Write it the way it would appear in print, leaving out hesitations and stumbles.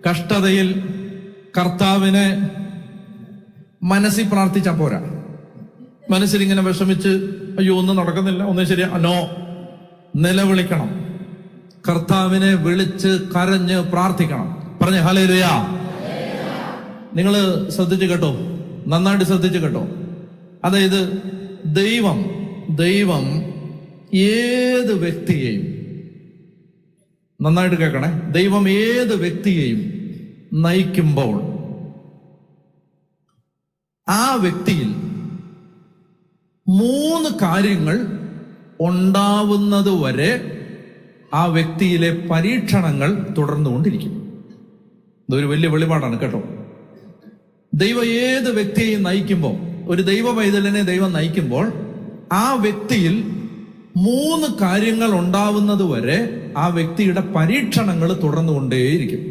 കഷ്ടതയിൽ കർത്താവിനെ മനസ്സിൽ പ്രാർത്ഥിച്ചാൽ പോരാ. മനസ്സിലിങ്ങനെ വിഷമിച്ച് അയ്യോ ഒന്നും നടക്കുന്നില്ല, ഒന്നും ശരിയാ, നോ, നിലവിളിക്കണം. കർത്താവിനെ വിളിച്ച് കരഞ്ഞ് പ്രാർത്ഥിക്കണം. പറഞ്ഞ ഹല്ലേലൂയാ. നിങ്ങൾ ശ്രദ്ധിച്ചു കേട്ടോ, നന്നായിട്ട് ശ്രദ്ധിച്ചു കേട്ടോ. അതായത് ദൈവം ഏത് വ്യക്തിയെയും, നന്നായിട്ട് കേൾക്കണേ, ദൈവം ഏത് വ്യക്തിയെയും നയിക്കുമ്പോൾ ആ വ്യക്തിയിൽ 3 കാര്യങ്ങൾ ഉണ്ടാവുന്നത് വരെ ആ വ്യക്തിയിലെ പരീക്ഷണങ്ങൾ തുടർന്നുകൊണ്ടിരിക്കും. ഇതൊരു വലിയ വെളിപാടാണ് കേട്ടോ. ദൈവം ഏത് വ്യക്തിയെയും നയിക്കുമ്പോൾ, ഒരു ദൈവ പൈതലിനെ ദൈവം നയിക്കുമ്പോൾ ആ വ്യക്തിയിൽ 3 കാര്യങ്ങൾ ഉണ്ടാവുന്നത് വരെ ആ വ്യക്തിയുടെ പരീക്ഷണങ്ങൾ തുടർന്നുകൊണ്ടേയിരിക്കും.